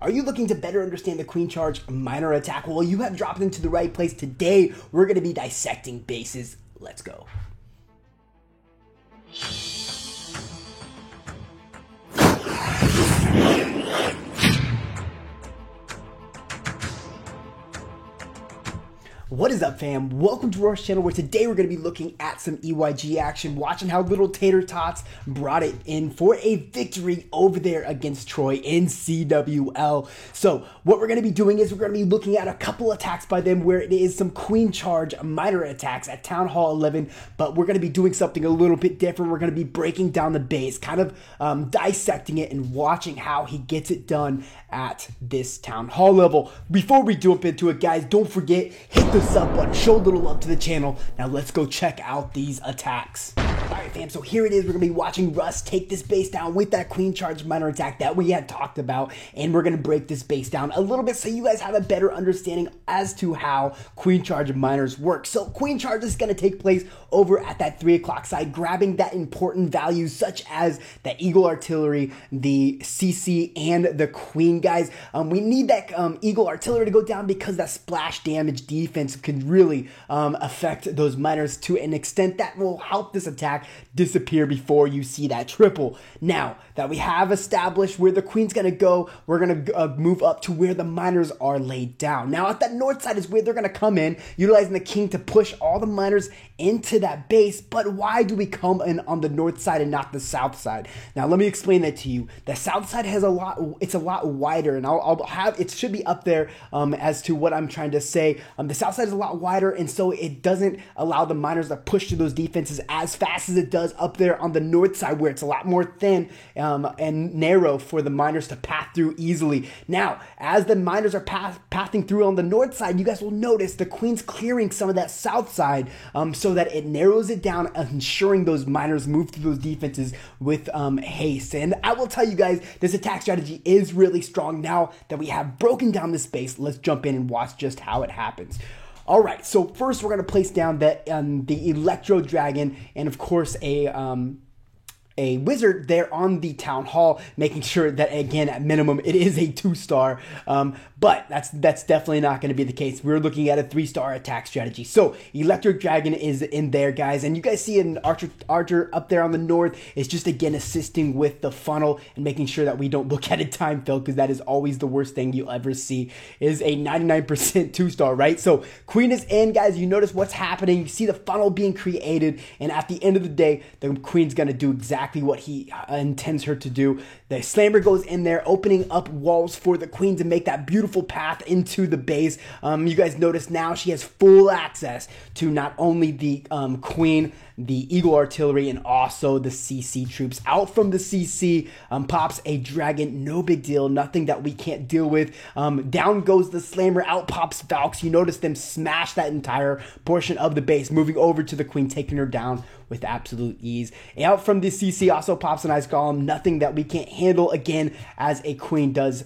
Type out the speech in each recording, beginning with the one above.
Are you looking to better understand the Queen Charge minor attack? Well, you have dropped into the right place. Today, we're going to be dissecting bases. Let's go. What is up, fam? Welcome to our channel, where today we're going to be looking at some EYG action, watching how little Tater Tots brought it in for a victory over there against Troy in CWL. So what we're going to be doing is we're going to be looking at a couple attacks by them where it is some Queen Charge minor attacks at Town Hall 11, but we're going to be doing something a little bit different. We're going to be breaking down the base, kind of dissecting it and watching how he gets it done at this Town Hall level. Before we jump into it, guys, don't forget, hit the sub button, show a little love to the channel. Now let's go check out these attacks. Alright, fam, so here it is. We're going to be watching Russ take this base down with that Queen Charge minor attack that we had talked about, and we're going to break this base down a little bit so you guys have a better understanding as to how Queen Charge minors work. So Queen Charge is going to take place over at that 3 o'clock side, grabbing that important values such as the Eagle Artillery, the CC, and the Queen, guys. We need that Eagle Artillery to go down because that splash damage defense can really affect those miners to an extent that will help this attack disappear before you see that triple. Now that we have established where the Queen's gonna go, we're gonna move up to where the miners are laid down. Now at that north side is where they're gonna come in, utilizing the King to push all the miners into that base. But why do we come in on the north side and not the south side? Now let me explain that to you. The south side has it's a lot wider, and I'll have, it should be up there as to what I'm trying to say. The south side is a lot wider, and so it doesn't allow the miners to push through those defenses as fast as it does up there on the north side, where it's a lot more thin and narrow for the miners to pass through easily. Now, as the miners are passing through on the north side, you guys will notice the Queen's clearing some of that south side so that it narrows it down, ensuring those miners move through those defenses with haste. And I will tell you guys, this attack strategy is really strong. Now that we have broken down this base, let's jump in and watch just how it happens. All right, so first we're going to place down the Electro Dragon, and of course a wizard there on the Town Hall, making sure that, again, at minimum, it is a 2-star. But that's definitely not going to be the case. We're looking at a 3-star attack strategy. So Electric Dragon is in there, guys, and you guys see an Archer up there on the north is just, again, assisting with the funnel and making sure that we don't look at a time fill, because that is always the worst thing you'll ever see, is a 99% 2-star, right? So Queen is in, guys. You notice what's happening. You see the funnel being created, and at the end of the day, the Queen's going to do exactly what he intends her to do. The Slammer goes in there, opening up walls for the Queen to make that beautiful path into the base. You guys notice now she has full access to not only the Queen, the Eagle Artillery, and also the CC troops. Out from the CC pops a Dragon, no big deal, nothing that we can't deal with. Down goes the Slammer, out pops Valks. You notice them smash that entire portion of the base, moving over to the Queen, taking her down with absolute ease. Out from the CC also pops an Ice Golem, nothing that we can't handle, again, as a Queen does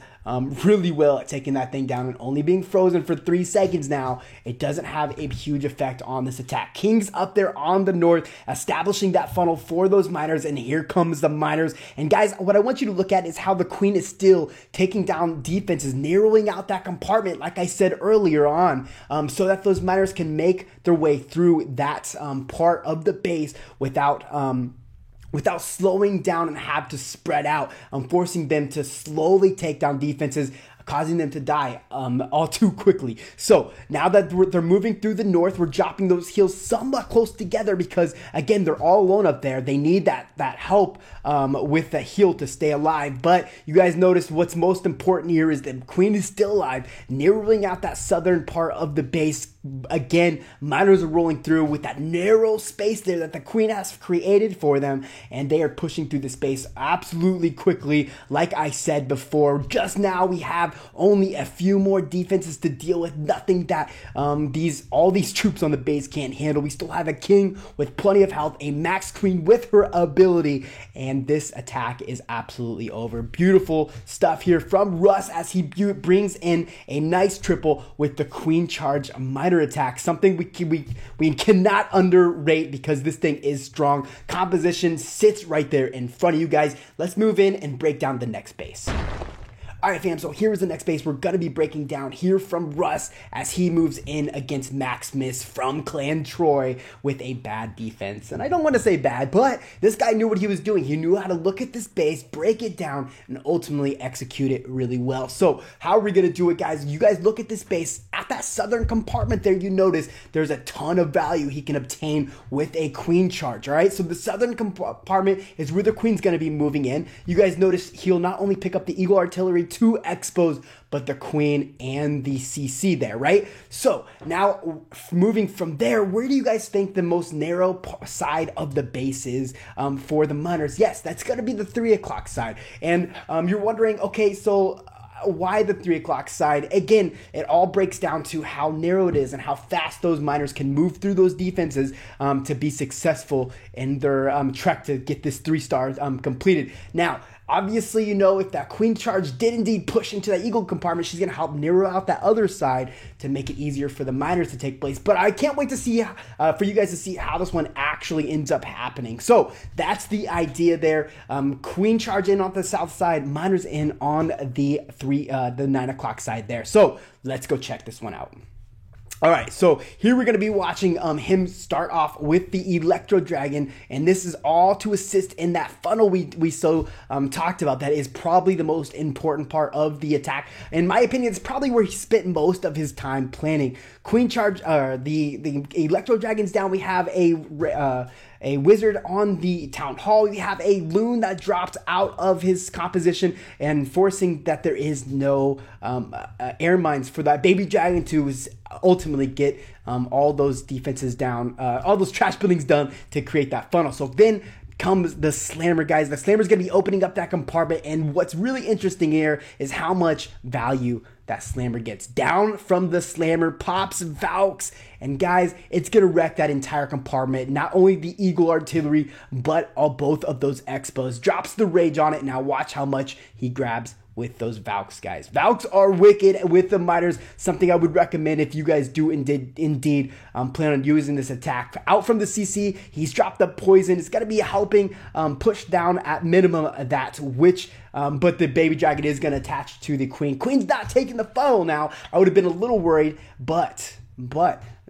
really well at taking that thing down, and only being frozen for 3 seconds now, it doesn't have a huge effect on this attack. King's up there on the north, establishing that funnel for those miners, and here comes the miners. And guys, what I want you to look at is how the Queen is still taking down defenses, narrowing out that compartment, like I said earlier on, so that those miners can make their way through that part of the base without slowing down and have to spread out, forcing them to slowly take down defenses, causing them to die all too quickly. So now that they're moving through the north, we're dropping those heals somewhat close together because, again, they're all alone up there. They need that help with the heal to stay alive. But you guys notice what's most important here is the Queen is still alive, narrowing out that southern part of the base. Again, miners are rolling through with that narrow space there that the Queen has created for them, and they are pushing through the space absolutely quickly. Like I said before, just now we have only a few more defenses to deal with, nothing that all these troops on the base can't handle. We still have a King with plenty of health, a Max Queen with her ability, and this attack is absolutely over. Beautiful stuff here from Russ as he brings in a nice triple with the Queen Charge minor attack, something we cannot underrate because this thing is strong. Composition sits right there in front of you guys. Let's move in and break down the next base. All right, fam, so here is the next base we're going to be breaking down here from Russ as he moves in against Maximus from Clan Troy with a bad defense. And I don't want to say bad, but this guy knew what he was doing. He knew how to look at this base, break it down, and ultimately execute it really well. So how are we going to do it, guys? You guys look at this base. At that southern compartment there, you notice there's a ton of value he can obtain with a queen charge, all right? So the southern compartment is where the queen's going to be moving in. You guys notice he'll not only pick up the Eagle Artillery, 2 expos, but the queen and the CC there, right? So now moving from there, where do you guys think the most narrow side of the base is for the miners? Yes, that's going to be the 3 o'clock side. And you're wondering, okay, so why the 3 o'clock side? Again, it all breaks down to how narrow it is and how fast those miners can move through those defenses to be successful in their trek to get this 3 stars completed. Now, obviously, you know, if that queen charge did indeed push into that eagle compartment, she's going to help narrow out that other side to make it easier for the miners to take place. But I can't wait to see, for you guys to see how this one actually ends up happening. So that's the idea there. Queen charge in on the south side, miners in on the 9 o'clock side there. So let's go check this one out. All right, so here we're going to be watching him start off with the Electro Dragon, and this is all to assist in that funnel we so talked about. That is probably the most important part of the attack. In my opinion, it's probably where he spent most of his time planning. Queen charge, the Electro Dragon's down. We have a wizard on the town hall. We have a loon that drops out of his composition and forcing that there is no air mines for that baby dragon to ultimately get all those defenses down, all those trash buildings done to create that funnel. So then comes the slammer, guys. The slammer's gonna be opening up that compartment, and what's really interesting here is how much value that slammer gets. Down from the slammer pops Valks, and guys, it's gonna wreck that entire compartment. Not only the Eagle Artillery, but both of those expos. Drops the rage on it. Now watch how much he grabs with those Valks, guys. Valks are wicked with the miners, something I would recommend if you guys do indeed plan on using this attack. Out from the CC, he's dropped the poison. It's going to be helping push down at minimum that witch, but the baby dragon is going to attach to the queen. Queen's not taking the funnel now. I would have been a little worried, but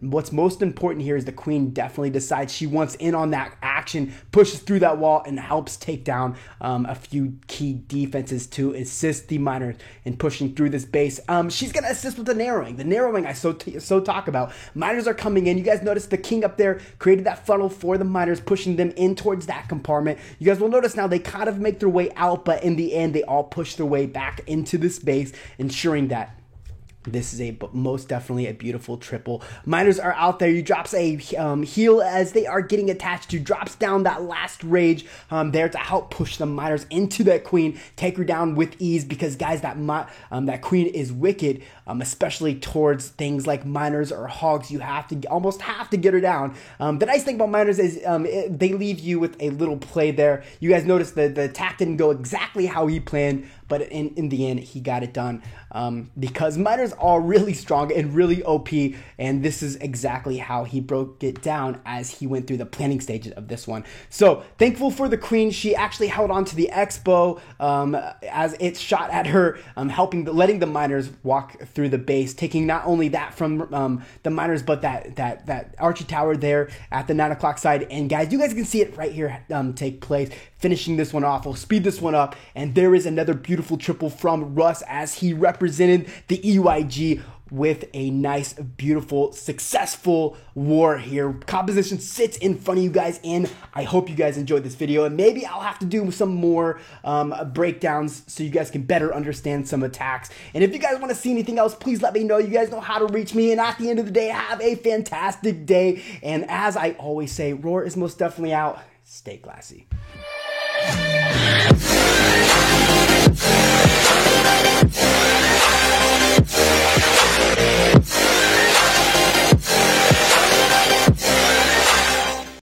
what's most important here is the queen definitely decides she wants in on that action, pushes through that wall, and helps take down a few key defenses to assist the miners in pushing through this base. She's going to assist with the narrowing. The narrowing I so talk about. Miners are coming in. You guys notice the king up there created that funnel for the miners, pushing them in towards that compartment. You guys will notice now they kind of make their way out, but in the end, they all push their way back into this base, ensuring that this is most definitely a beautiful triple. Miners are out there. He drops a heal as they are getting attached to. Drops down that last rage there to help push the miners into that queen. Take her down with ease because, guys, that queen is wicked, especially towards things like miners or hogs. You almost have to get her down. The nice thing about miners is they leave you with a little play there. You guys notice the attack didn't go exactly how he planned, but in the end, he got it done because miners are really strong and really OP, and this is exactly how he broke it down as he went through the planning stages of this one. So thankful for the queen. She actually held on to the expo as it shot at her, letting the miners walk through the base, taking not only that from the miners, but that archery tower there at the 9 o'clock side. And guys, you guys can see it right here take place. Finishing this one off, we'll speed this one up, and there is another beautiful triple from Russ as he represented the EYG with a nice, beautiful, successful war here. Composition sits in front of you guys, and I hope you guys enjoyed this video, and maybe I'll have to do some more breakdowns so you guys can better understand some attacks. And if you guys want to see anything else, please let me know. You guys know how to reach me, and at the end of the day, have a fantastic day. And as I always say, Roar is most definitely out. Stay classy.